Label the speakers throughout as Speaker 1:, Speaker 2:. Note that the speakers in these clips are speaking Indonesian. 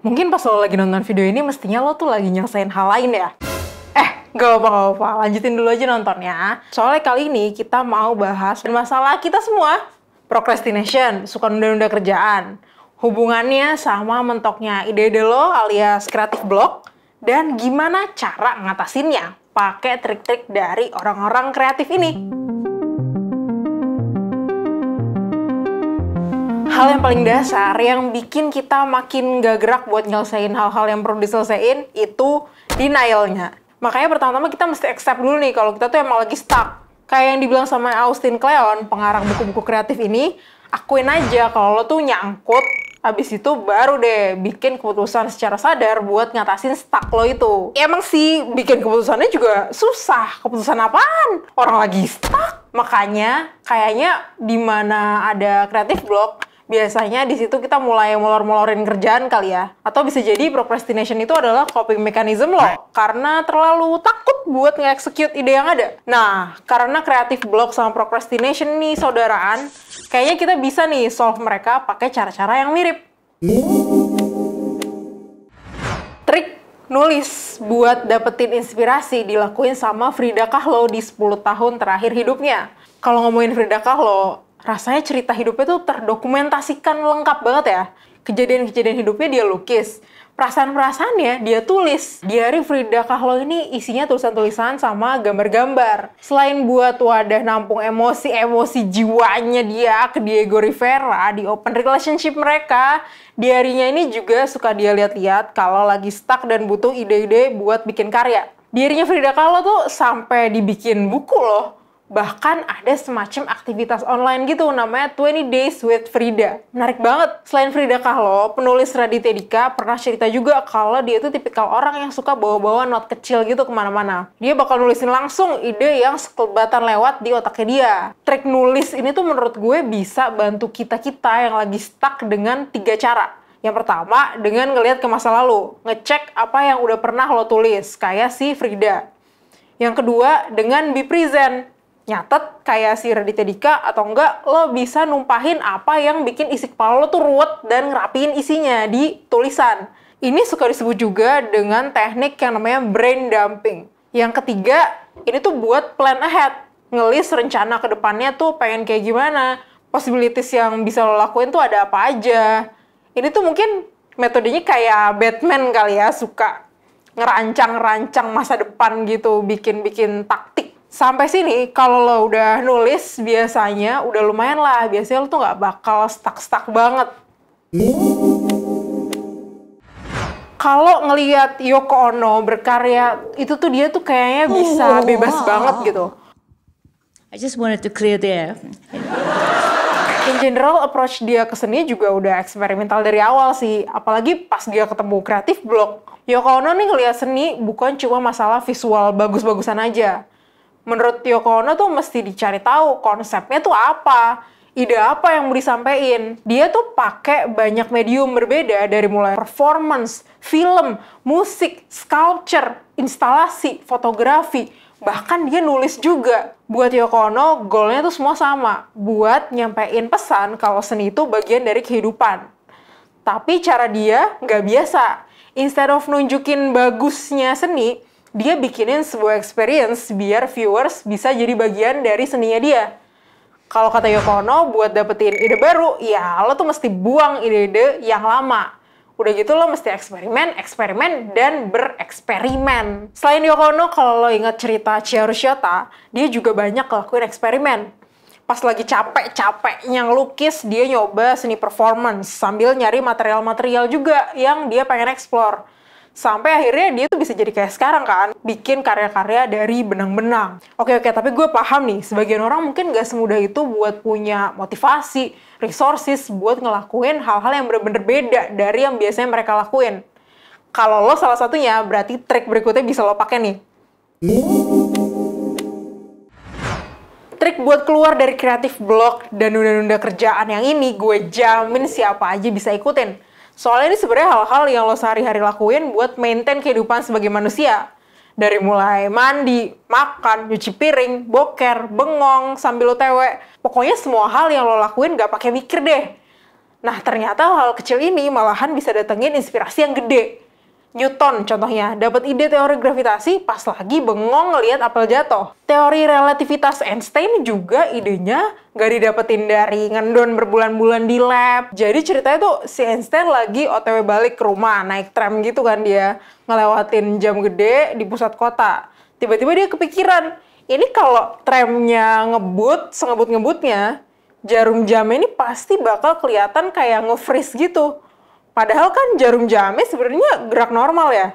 Speaker 1: Mungkin pas lo lagi nonton video ini mestinya lo tuh lagi nyelesain hal lain ya? Gak apa-apa, lanjutin dulu aja nontonnya. Soalnya kali ini kita mau bahas masalah kita semua. Procrastination, suka nunda-nunda kerjaan. Hubungannya sama mentoknya ide-ide lo alias creative block. Dan gimana cara ngatasinnya pakai trik-trik dari orang-orang kreatif ini. Hal yang paling dasar yang bikin kita makin gak gerak buat nyelesain hal-hal yang perlu diselesain itu denial-nya. Makanya pertama-tama kita mesti accept dulu nih kalau kita tuh emang lagi stuck. Kayak yang dibilang sama Austin Kleon, pengarang buku-buku kreatif ini, akuin aja kalau lo tuh nyangkut, habis itu baru deh bikin keputusan secara sadar buat ngatasin stuck lo itu. Ya, emang sih bikin keputusannya juga susah. Keputusan apaan? Orang lagi stuck. Makanya kayaknya di mana ada creative block, biasanya di situ kita mulai molor-molorin kerjaan kali ya. Atau bisa jadi procrastination itu adalah coping mechanism lo. Karena terlalu takut buat nge-execute ide yang ada. Nah, karena creative block sama procrastination nih saudaraan, kayaknya kita bisa nih solve mereka pakai cara-cara yang mirip. Trik nulis buat dapetin inspirasi dilakuin sama Frida Kahlo di 10 tahun terakhir hidupnya. Kalau ngomongin Frida Kahlo, rasanya cerita hidupnya tuh terdokumentasikan lengkap banget ya. Kejadian-kejadian hidupnya dia lukis. Perasaan-perasaannya dia tulis. Diari Frida Kahlo ini isinya tulisan-tulisan sama gambar-gambar. Selain buat wadah nampung emosi-emosi jiwanya dia ke Diego Rivera di open relationship mereka, diarinya ini juga suka dia lihat-lihat kalau lagi stuck dan butuh ide-ide buat bikin karya. Diarinya Frida Kahlo tuh sampai dibikin buku loh. Bahkan ada semacam aktivitas online gitu namanya 20 Days with Frida. Menarik banget. Selain Frida Kahlo, penulis Raditya Dika pernah cerita juga kalau dia itu tipikal orang yang suka bawa-bawa note kecil gitu kemana-mana. Dia bakal nulisin langsung ide yang sekelebatan lewat di otaknya dia. Trik nulis ini tuh menurut gue bisa bantu kita-kita yang lagi stuck dengan 3 cara. Yang pertama, dengan ngelihat ke masa lalu. Ngecek apa yang udah pernah lo tulis, kayak si Frida. Yang kedua, dengan be present. Nyatet kayak si Raditya Dika atau enggak lo bisa numpahin apa yang bikin isi kepala lo tuh ruwet dan ngerapiin isinya di tulisan. Ini suka disebut juga dengan teknik yang namanya brain dumping. Yang ketiga, ini tuh buat plan ahead. Ngelis rencana ke depannya tuh pengen kayak gimana. Possibilities yang bisa lo lakuin tuh ada apa aja. Ini tuh mungkin metodenya kayak Batman kali ya, suka ngerancang-rancang masa depan gitu, bikin-bikin taktik. Sampai sini, kalau lo udah nulis, biasanya udah lumayan lah. Biasanya lo tuh nggak bakal stuck-stuck banget. Kalau ngelihat Yoko Ono berkarya, itu tuh dia tuh kayaknya bisa bebas banget gitu.
Speaker 2: I just wanted to clear there.
Speaker 1: In general, approach dia ke seni juga udah eksperimental dari awal sih. Apalagi pas dia ketemu creative block. Yoko Ono nih ngelihat seni bukan cuma masalah visual bagus-bagusan aja. Menurut Yoko Ono tuh mesti dicari tahu konsepnya tuh apa, ide apa yang mau disampaikan. Dia tuh pakai banyak medium berbeda dari mulai performance, film, musik, sculpture, instalasi, fotografi, bahkan dia nulis juga. Buat Yoko Ono, goalnya tuh semua sama, buat nyampein pesan kalau seni itu bagian dari kehidupan. Tapi cara dia nggak biasa. Instead of nunjukin bagusnya seni, dia bikinin sebuah experience biar viewers bisa jadi bagian dari seninya dia. Kalau kata Yoko Ono, buat dapetin ide baru, ya lo tuh mesti buang ide-ide yang lama. Udah gitu lo mesti eksperimen, dan bereksperimen. Selain Yoko Ono, kalau lo ingat cerita Chiharu Shiota, dia juga banyak ngelakuin eksperimen. Pas lagi capek-capeknya ngelukis, dia nyoba seni performance sambil nyari material-material juga yang dia pengen explore. Sampai akhirnya dia tuh bisa jadi kayak sekarang kan, bikin karya-karya dari benang-benang. Oke, tapi gue paham nih, sebagian orang mungkin gak semudah itu buat punya motivasi, resources, buat ngelakuin hal-hal yang bener-bener beda dari yang biasanya mereka lakuin. Kalau lo salah satunya, berarti trik berikutnya bisa lo pakai nih. Trik buat keluar dari creative block dan nunda-nunda kerjaan yang ini, gue jamin siapa aja bisa ikutin. Soalnya ini sebenarnya hal-hal yang lo sehari-hari lakuin buat maintain kehidupan sebagai manusia. Dari mulai mandi, makan, nyuci piring, boker, bengong, sambil OTW. Pokoknya semua hal yang lo lakuin gak pakai mikir deh. Nah, ternyata hal kecil ini malahan bisa datengin inspirasi yang gede. Newton contohnya dapat ide teori gravitasi pas lagi bengong ngelihat apel jatuh. Teori relativitas Einstein juga idenya nggak didapetin dari ngendon berbulan-bulan di lab. Jadi ceritanya tuh si Einstein lagi OTW balik ke rumah, naik tram gitu kan dia, ngelewatin jam gede di pusat kota. Tiba-tiba dia kepikiran, ini kalau tramnya ngebut, sengebut-ngebutnya, jarum jam ini pasti bakal kelihatan kayak nge-freeze gitu. Padahal kan jarum jamnya sebenarnya gerak normal ya.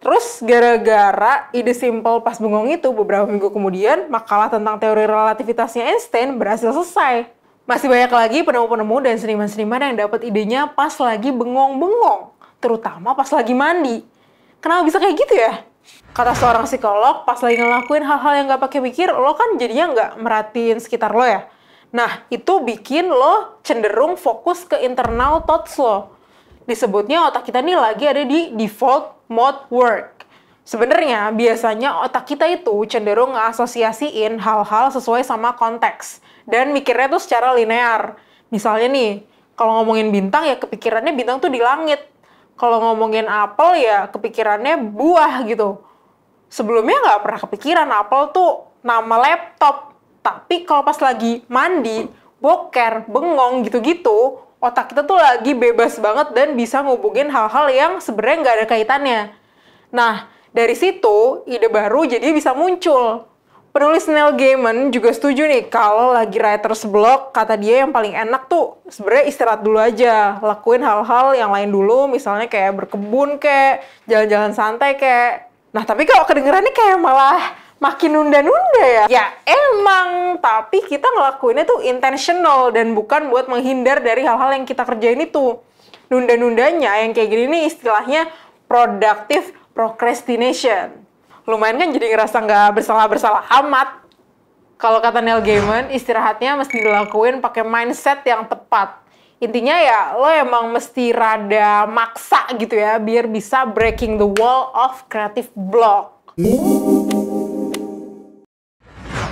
Speaker 1: Terus gara-gara ide simple pas bengong itu, beberapa minggu kemudian makalah tentang teori relativitasnya Einstein berhasil selesai. Masih banyak lagi penemu-penemu dan seniman-seniman yang dapat idenya pas lagi bengong-bengong, terutama pas lagi mandi. Kenapa bisa kayak gitu ya? Kata seorang psikolog, pas lagi ngelakuin hal-hal yang nggak pakai mikir, lo kan jadinya nggak merhatiin sekitar lo ya. Nah, itu bikin lo cenderung fokus ke internal thoughts lo. Disebutnya otak kita nih lagi ada di default mode work. Sebenarnya biasanya otak kita itu cenderung ngasosiasiin hal-hal sesuai sama konteks dan mikirnya tuh secara linear. Misalnya nih, kalau ngomongin bintang ya kepikirannya bintang tuh di langit. Kalau ngomongin apel ya kepikirannya buah gitu. Sebelumnya nggak pernah kepikiran apel tuh nama laptop. Tapi kalau pas lagi mandi, boker, bengong gitu-gitu, otak kita tuh lagi bebas banget dan bisa ngubungin hal-hal yang sebenarnya nggak ada kaitannya. Nah, dari situ ide baru jadi bisa muncul. Penulis Neil Gaiman juga setuju nih kalau lagi writer's block, kata dia yang paling enak tuh sebenarnya istirahat dulu aja, lakuin hal-hal yang lain dulu, misalnya kayak berkebun kayak jalan-jalan santai kayak. Nah, tapi kalau kedengerannya kayak malah makin nunda-nunda ya. Ya emang, tapi kita ngelakuinnya tuh intentional dan bukan buat menghindar dari hal-hal yang kita kerjain itu. Nunda-nundanya yang kayak gini nih istilahnya productive procrastination. Lumayan kan jadi ngerasa nggak bersalah-bersalah amat. Kalau kata Neil Gaiman, istirahatnya mesti dilakuin pakai mindset yang tepat. Intinya ya lo emang mesti rada maksa gitu ya biar bisa breaking the wall of creative block.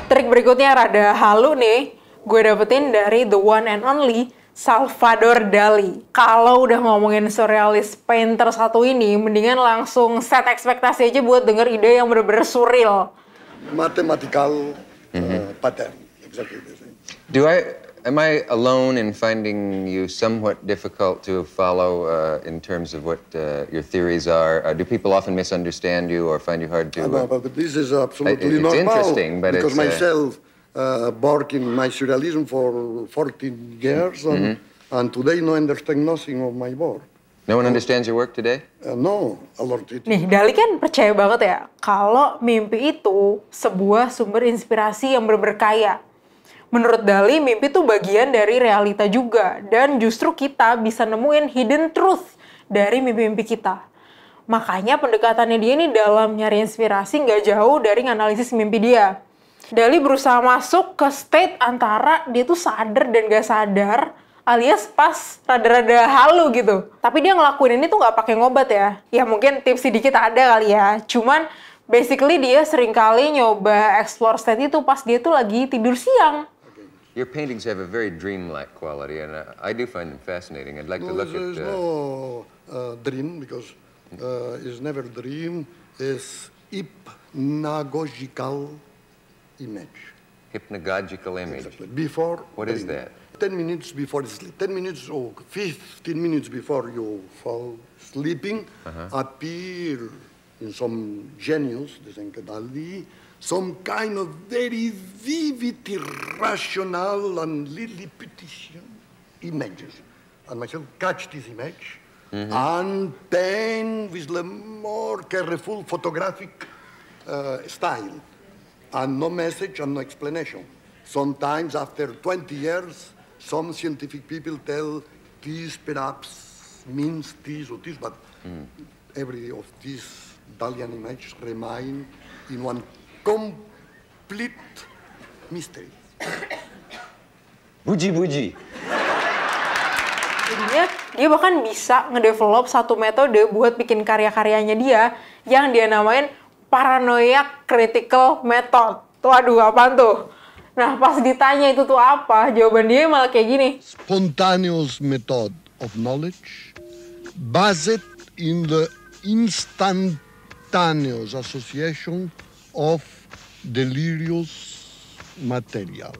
Speaker 1: Trik berikutnya rada halu nih, gue dapetin dari the one and only Salvador Dali. Kalau udah ngomongin surrealist painter satu ini, mendingan langsung set ekspektasi aja buat denger ide yang bener-bener surreal.
Speaker 3: Mathematical pattern, exactly the same.
Speaker 4: Am I alone in finding you somewhat difficult to follow in terms of what your theories are? Do people often misunderstand you or find you hard to...
Speaker 3: But this is absolutely
Speaker 4: it's
Speaker 3: normal.
Speaker 4: Interesting, but
Speaker 3: because
Speaker 4: it's...
Speaker 3: myself work in my surrealism for 14 years, and today no understand nothing of my work.
Speaker 4: No one understands your work today?
Speaker 3: No, a lot.
Speaker 1: Nih, Dali kan percaya banget ya, kalau mimpi itu sebuah sumber inspirasi yang bener-bener kaya. Menurut Dali, mimpi itu bagian dari realita juga, dan justru kita bisa nemuin hidden truth dari mimpi-mimpi kita. Makanya pendekatannya dia ini dalam nyari inspirasi nggak jauh dari nganalisis mimpi dia. Dali berusaha masuk ke state antara dia tuh sadar dan gak sadar, alias pas rada-rada halu gitu. Tapi dia ngelakuin ini tuh nggak pakai ngobat ya. Ya mungkin tips sedikit ada kali ya, cuman basically dia seringkali nyoba explore state itu pas dia tuh lagi tidur siang.
Speaker 4: Your paintings have a very dreamlike quality, and I do find them fascinating. I'd like to look at...
Speaker 3: There's no dream, because it's never dream. It's hypnagogical image.
Speaker 4: Hypnagogical image.
Speaker 3: Exactly. Before
Speaker 4: What is
Speaker 3: dream.
Speaker 4: that?
Speaker 3: 10 minutes before sleep. 10 minutes or 15 minutes before you fall sleeping, appear in some genius, Dali, some kind of very vivid, irrational, and Lilliputian images. And myself catch this image, and then with the more careful photographic style, and no message and no explanation. Sometimes after 20 years, some scientific people tell this perhaps means this or this, but every of these Dalian images remain in one complete mystery.
Speaker 4: Buji-buji.
Speaker 1: Jadinya dia bahkan bisa ngedevelop satu metode buat bikin karya-karyanya dia yang dia namain paranoia critical method. Waduh, apaan tuh? Nah, pas ditanya itu tuh apa, jawaban dia malah kayak gini.
Speaker 3: Spontaneous method of knowledge based in the instantaneous association of delirious material.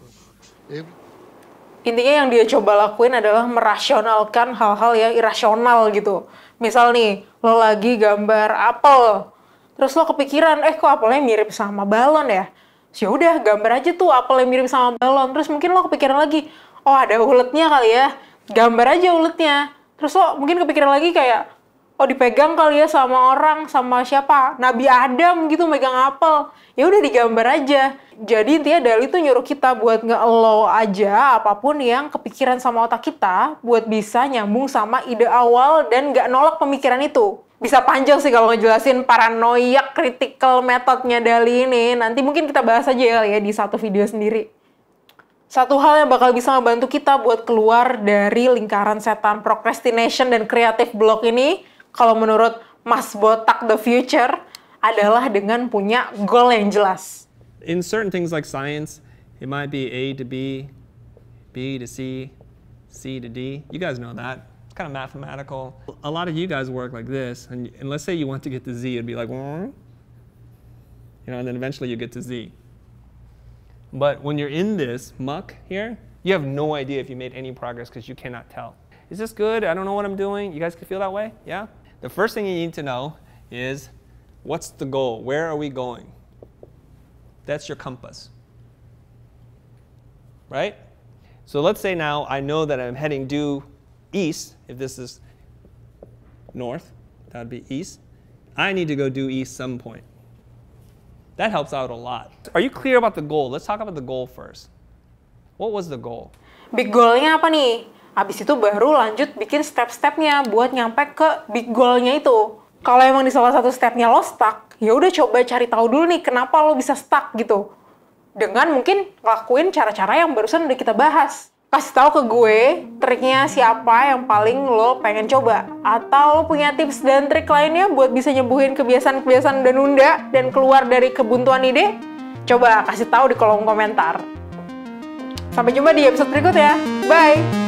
Speaker 1: Intinya yang dia coba lakuin adalah merasionalkan hal-hal yang irasional gitu. Misal nih, lo lagi gambar apel, terus lo kepikiran, kok apelnya mirip sama balon ya? Ya udah, gambar aja tuh apel yang mirip sama balon. Terus mungkin lo kepikiran lagi, oh ada uletnya kali ya, gambar aja uletnya. Terus lo mungkin kepikiran lagi kayak, oh dipegang kali ya sama orang, sama siapa? Nabi Adam gitu megang apel. Ya udah digambar aja. Jadi intinya Dali tuh nyuruh kita buat nge-allow aja apapun yang kepikiran sama otak kita buat bisa nyambung sama ide awal dan nggak nolak pemikiran itu. Bisa panjang sih kalau ngejelasin paranoia critical methodnya Dali ini. Nanti mungkin kita bahas aja kali ya di satu video sendiri. Satu hal yang bakal bisa ngebantu kita buat keluar dari lingkaran setan procrastination dan creative block ini, kalau menurut Mas Botak The Future, adalah dengan punya goal yang jelas.
Speaker 5: In certain things like science, it might be A to B, B to C, C to D. You guys know that. It's kind of mathematical. A lot of you guys work like this, and let's say you want to get to Z, it'd be like, and then eventually you get to Z. But when you're in this muck here, you have no idea if you made any progress because you cannot tell. Is this good? I don't know what I'm doing. You guys can feel that way? Yeah? The first thing you need to know is, what's the goal? Where are we going? That's your compass, right? So let's say now I know that I'm heading due east. If this is north, that would be east. I need to go due east some point. That helps out a lot. Are you clear about the goal? Let's talk about the goal first. What was the goal?
Speaker 1: Big goal-nya apa nih? Habis itu baru lanjut bikin step-stepnya buat nyampe ke big goal-nya itu. Kalau emang di salah satu stepnya lo stuck, ya udah coba cari tahu dulu nih kenapa lo bisa stuck gitu. Dengan mungkin ngelakuin cara-cara yang barusan udah kita bahas. Kasih tahu ke gue triknya siapa yang paling lo pengen coba. Atau lo punya tips dan trik lainnya buat bisa nyembuhin kebiasaan-kebiasaan udah nunda dan keluar dari kebuntuan ide? Coba kasih tahu di kolom komentar. Sampai jumpa di episode berikutnya. Bye!